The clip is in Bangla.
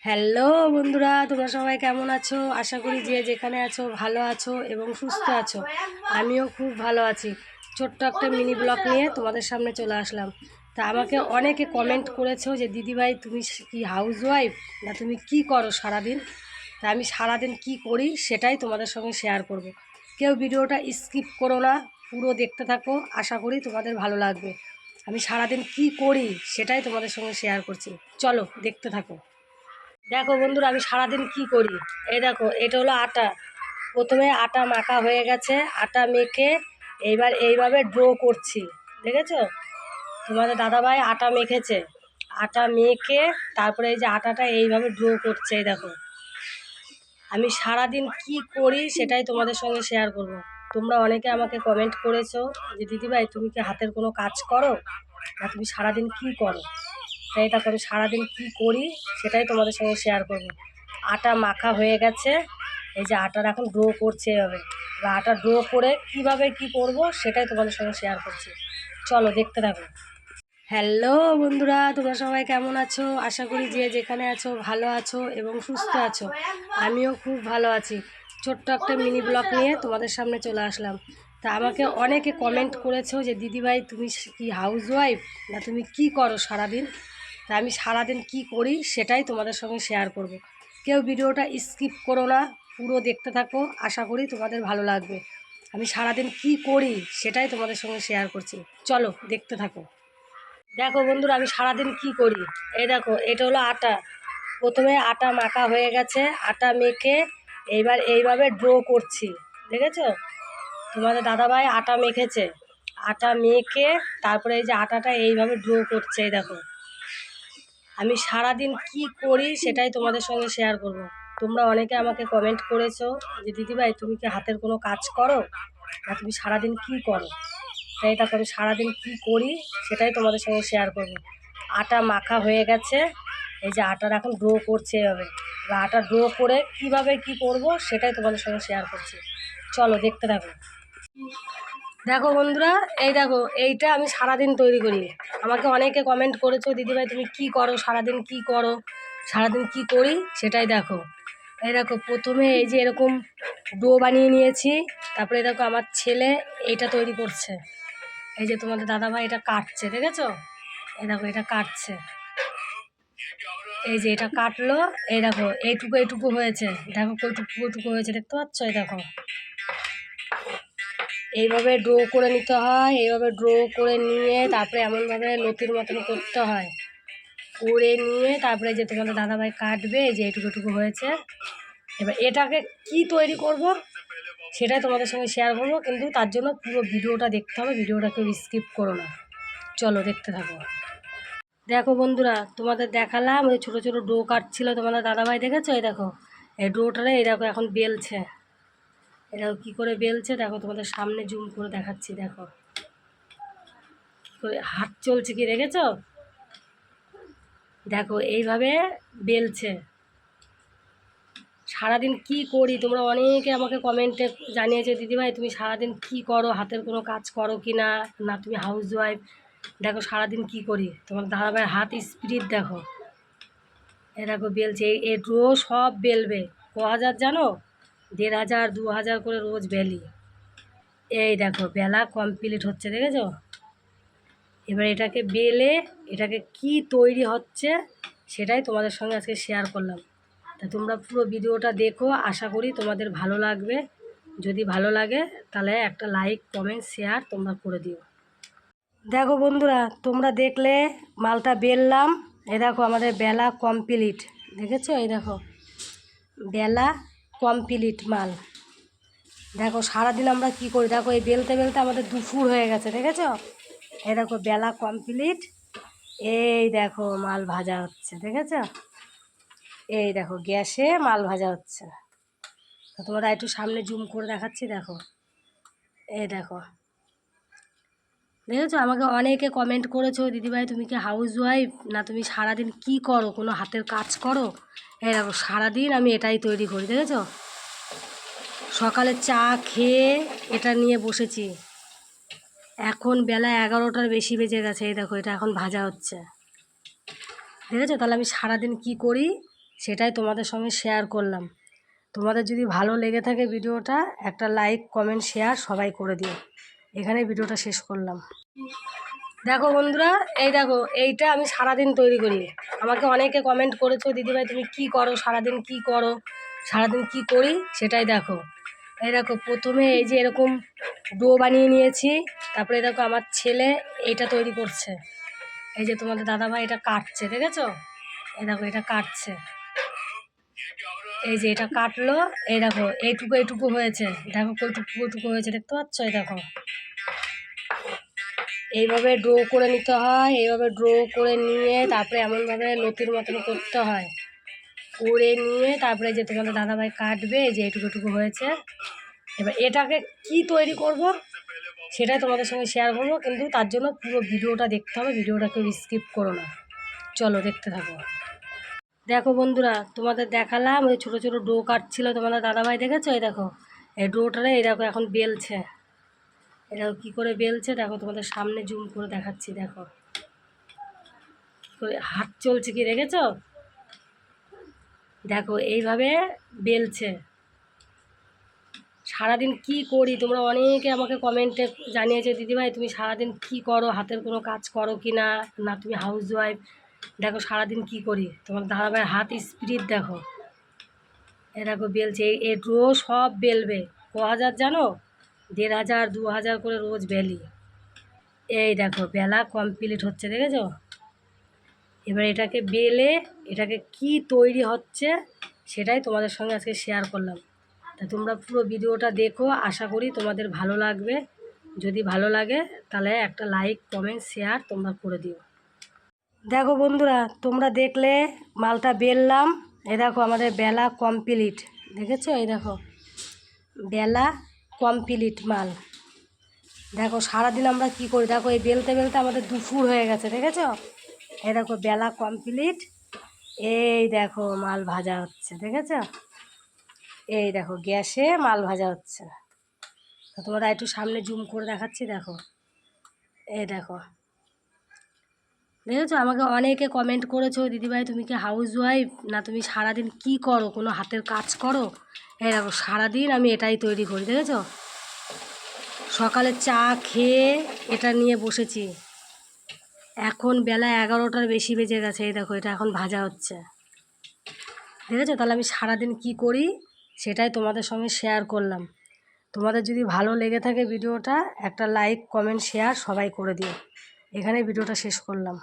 হ্যালো বন্ধুরা, তোমরা সবাই কেমন আছো? আশা করি যে যেখানে আছো ভালো আছো এবং সুস্থ আছো। আমিও খুব ভালো আছি। ছোট্ট একটা মিনি ব্লগ নিয়ে তোমাদের সামনে চলে আসলাম। তা আমাকে অনেকে কমেন্ট করেছো যে দিদিভাই তুমি কি হাউসওয়াইফ, না তুমি কি করো সারাদিন? তা আমি সারাদিন কি করি সেটাই তোমাদের সঙ্গে শেয়ার করব। কেউ ভিডিওটা স্কিপ করো না, পুরো দেখতে থাকো। আশা করি তোমাদের ভালো লাগবে। আমি সারাদিন কি করি সেটাই তোমাদের সঙ্গে শেয়ার করছি। চলো দেখতে থাকো। দেখো বন্ধুরা, আমি সারাদিন কি করি। এই দেখো, এটা হলো আটা। প্রথমে আটা মাখা হয়ে গেছে, আটা মেখে এইবার এইভাবে ড্রো করছি। দেখেছো, তোমাদের দাদাভাই আটা মেখেছে। আটা মেখে তারপরে এই যে আটাটা এইভাবে ড্রো করছে। এই দেখো, আমি সারাদিন কি করি সেটাই তোমাদের সঙ্গে শেয়ার করব। তোমরা অনেকে আমাকে কমেন্ট করেছো যে দিদিভাই তুমি কি হাতের কোনো কাজ করো, না তুমি সারাদিন কি করো। তাই দেখো, আমি সারাদিন কি করি সেটাই তোমাদের সঙ্গে শেয়ার করব। আটা মাখা হয়ে গেছে, এই যে আটার এখন ড্রো করছে এভাবে। বা আটা ড্রো করে কিভাবে কি করব সেটাই তোমাদের সঙ্গে শেয়ার করছি। চলো দেখতে থাকো। হ্যালো বন্ধুরা, তোমরা সবাই কেমন আছো? আশা করি যে যেখানে আছো ভালো আছো এবং সুস্থ আছো। আমিও খুব ভালো আছি। ছোট্ট একটা মিনি ব্লগ নিয়ে তোমাদের সামনে চলে আসলাম। তা আমাকে অনেকে কমেন্ট করেছো যে দিদিভাই তুমি কি হাউসওয়াইফ, না তুমি কি করো সারাদিন? তা আমি সারাদিন কি করি সেটাই তোমাদের সঙ্গে শেয়ার করব। কেউ ভিডিওটা স্কিপ করো না, পুরো দেখতে থাকো। আশা করি তোমাদের ভালো লাগবে। আমি সারাদিন কি করি সেটাই তোমাদের সঙ্গে শেয়ার করছি। চলো দেখতে থাকো। দেখো বন্ধুরা, আমি সারাদিন কি করি। এই দেখো, এটা হলো আটা। প্রথমে আটা মাখা হয়ে গেছে, আটা মেখে এইবার এইভাবে ড্রো করছি। দেখেছো, তোমাদের দাদাভাই আটা মেখেছে। আটা মেখে তারপরে এই যে আটাটা এইভাবে ড্রো করছে। এই দেখো, আমি সারাদিন কি করি সেটাই তোমাদের সঙ্গে শেয়ার করব। তোমরা অনেকে আমাকে কমেন্ট করেছো যে দিদিভাই তুমি কি হাতের কোনো কাজ করো, না তুমি সারাদিন কি করো। তাই দেখো, আমি সারাদিন কি করি সেটাই তোমাদের সঙ্গে শেয়ার করব। আটা মাখা হয়ে গেছে, এই যে আটার এখন ড্রো করছে এভাবে। বা আটা ড্রো করে কিভাবে কি করব সেটাই তোমাদের সঙ্গে শেয়ার করছি। চলো দেখতে থাকো। দেখো বন্ধুরা, এই দেখো, এইটা আমি সারাদিন তৈরি করি। আমাকে অনেকে কমেন্ট করেছো দিদিভাই তুমি কি করো সারাদিন, কি করো সারাদিন, কি করি সেটাই দেখো। এই দেখো, প্রথমে এই যে এরকম ডো বানিয়ে নিয়েছি। তারপরে দেখো আমার ছেলে এইটা তৈরি করছে। এই যে তোমাদের দাদাভাই এটা কাটছে, দেখেছো? এই দেখো, এটা কাটছে। এই যে এটা কাটলো। এই দেখো, এইটুকু এইটুকু হয়েছে। দেখো কইটুকু কইটুকু হয়েছে, দেখতে পাচ্ছ? এই দেখো, এইভাবে ড্রো করে নিতে হয়। এইভাবে ড্রো করে নিয়ে তারপরে এমনভাবে লতির মতন করতে হয়। করে নিয়ে তারপরে যে তোমাদের দাদাভাই কাটবে। এই যে এইটুকু এইটুকু হয়েছে। এবার এটাকে কি তৈরি করব সেটাই তোমাদের সঙ্গে শেয়ার করবো, কিন্তু তার জন্য পুরো ভিডিওটা দেখতে হবে। ভিডিওটা কেউ স্কিপ করো না, চলো দেখতে থাকো। দেখো বন্ধুরা, তোমাদের দেখালাম ওই ছোটো ছোটো ডো কাটছিল তোমাদের দাদাভাই, দেখেছো? এই দেখো, এই ডোটারে এই দেখো এখন বেলছে। এই দেখো কী করে বেলছে, দেখো তোমাদের সামনে জুম করে দেখাচ্ছি। দেখো কী করে হাত চলছে, কি দেখেছো? দেখো এইভাবে বেলছে। সারাদিন কি করি, তোমরা অনেকে আমাকে কমেন্টে জানিয়েছে দিদিভাই তুমি সারাদিন কি করো, হাতের কোনো কাজ করো কি না, না তুমি হাউসওয়াইফ। দেখো সারাদিন কি করি, তোমার দাদাভাইয়ের হাত স্পিড দেখো। এ দেখো বেলছে, এই রোজ সব বেলবে। হাজার জানো, 1500 2000 করে রোজ বেলি। এই দেখো বেলা কমপ্লিট হচ্ছে, দেখেছো? এবার এটাকে বেলে এটাকে কি তৈরি হচ্ছে সেটাই তোমাদের সঙ্গে আজকে শেয়ার করলাম। তা তোমরা পুরো ভিডিওটা দেখো, আশা করি তোমাদের ভালো লাগবে। যদি ভালো লাগে তাহলে একটা লাইক কমেন্ট শেয়ার তোমরা করে দিও। দেখো বন্ধুরা, তোমরা দেখলে মালটা বেললাম। এই দেখো আমাদের বেলা কমপ্লিট, দেখেছো? এই দেখো বেলা কমপ্লিট মাল। দেখো সারাদিন আমরা কি করি, দেখো এই বেলতে বেলতে আমাদের দুপুর হয়ে গেছে, দেখেছো? এই দেখো বেলা কমপ্লিট। এই দেখো মাল ভাজা হচ্ছে, দেখেছো? এই দেখো গ্যাসে মাল ভাজা হচ্ছে। তো তোমরা একটু সামনে জুম করে দেখাচ্ছি। দেখো, এই দেখো, দেখেছো? আমাকে অনেকে কমেন্ট করেছো দিদিভাই তুমি কি হাউসওয়াইফ, না তুমি সারাদিন কি করো, কোনো হাতের কাজ করো। এই দেখো সারাদিন আমি এটাই তৈরি করি, দেখেছো? সকালে চা খেয়ে এটা নিয়ে বসেছি। এখন বেলা 11টার বেশি বেজে গেছে। এই দেখো এটা এখন ভাজা হচ্ছে, দেখেছো? তাহলে আমি সারাদিন কি করি সেটাই তোমাদের সঙ্গে শেয়ার করলাম। তোমাদের যদি ভালো লেগে থাকে ভিডিওটা, একটা লাইক কমেন্ট শেয়ার সবাই করে দিও। এখানে ভিডিওটা শেষ করলাম। দেখো বন্ধুরা, এই দেখো এইটা আমি সারাদিন তৈরি করি। আমাকে অনেকে কমেন্ট করেছো, দিদিভাই তুমি কি করো সারাদিন, কি করো সারাদিন, কি করি সেটাই দেখো। এই দেখো প্রথমে এই যে এরকম ডো বানিয়ে নিয়েছি, তারপরে দেখো আমার ছেলে এইটা তৈরি করছে। এই যে তোমাদের দাদাভাই এটা কাটছে, দেখেছো? এই দেখো এটা কাটছে, এই যে এটা কাটলো। এই দেখো এইটুকু এইটুকু হয়েছে, দেখো কইটুকু হয়েছে, দেখতে পাচ্ছ? এই দেখো এইভাবে ড্র করে নিতে হয়, এইভাবে ড্র করে নিয়ে তারপরে এমনভাবে লতির মতন করতে হয়, করে নিয়ে তারপরে যে তোমাদের দাদাভাই কাটবে। এই যে এইটুকু হয়েছে। এবার এটাকে কি তৈরি করব সেটাই তোমাদের সঙ্গে শেয়ার করবো, কিন্তু তার জন্য পুরো ভিডিওটা দেখতে হবে, ভিডিওটা কেউ স্কিপ করো না। চলো দেখতে থাকো। দেখো বন্ধুরা, তোমাদের দেখালাম ওই ছোটো ছোটো ডো কাটছিল তোমাদের দাদাভাই, দেখেছো? এই দেখো এই ডোটারে এই দেখো এখন বেলছে। এই দেখো কী করে বেলছে, দেখো তোমাদের সামনে জুম করে দেখাচ্ছি। দেখো কী করে হাত চলছে, কি দেখেছো? দেখো এইভাবে বেলছে। সারাদিন কি করি, তোমরা অনেকে আমাকে কমেন্টে জানিয়েছে, দিদিভাই তুমি সারাদিন কি করো, হাতের কোনো কাজ করো কি না, না তুমি হাউস ওয়াইফ। দেখো সারাদিন কি করি, তোমার দাদাভাইয়ের হাত স্পিড দেখো। এ দেখো বেলছে, এই রোজ সব বেলবে। ক হাজার জানো? 1500 2000 করে রোজ বেলি। এই দেখো বেলা কমপ্লিট হচ্ছে, দেখেছো? এবার এটাকে বেলে এটাকে কি তৈরি হচ্ছে সেটাই তোমাদের সঙ্গে আজকে শেয়ার করলাম। তা তোমরা পুরো ভিডিওটা দেখো, আশা করি তোমাদের ভালো লাগবে। যদি ভালো লাগে তাহলে একটা লাইক কমেন্ট শেয়ার তোমরা করে দিও। দেখো বন্ধুরা, তোমরা দেখলে মালটা বেললাম। এই দেখো আমাদের বেলা কমপ্লিট, দেখেছো? এই দেখো বেলা কমপ্লিট মাল। দেখো সারাদিন আমরা কি করি, দেখো এই বেলতে বেলতে আমাদের দুপুর হয়ে গেছে, দেখেছো? এই দেখো বেলা কমপ্লিট। এই দেখো মাল ভাজা হচ্ছে, দেখেছো? এই দেখো গ্যাসে মাল ভাজা হচ্ছে। তো তোমরা একটু সামনে জুম করে দেখাচ্ছি, দেখো এই দেখো, দেখেছো? আমাকে অনেকে কমেন্ট করেছো, দিদিভাই তুমি কি হাউস ওয়াইফ, না তুমি সারাদিন কি করো, কোনো হাতের কাজ করো? এই দেখো সারাদিন আমি এটাই তৈরি করি, দেখেছো? সকালে চা খেয়ে এটা নিয়ে বসেছি, এখন বেলা 11টার বেশি বেজে গেছে। এই দেখো এটা এখন ভাজা হচ্ছে, দেখেছো? তাহলে আমি সারাদিন কি করি সেটাই তোমাদের সঙ্গে শেয়ার করলাম। তোমাদের যদি ভালো লেগে থাকে ভিডিওটা, একটা লাইক কমেন্ট শেয়ার সবাই করে দিও। এখানে ভিডিওটা শেষ করলাম।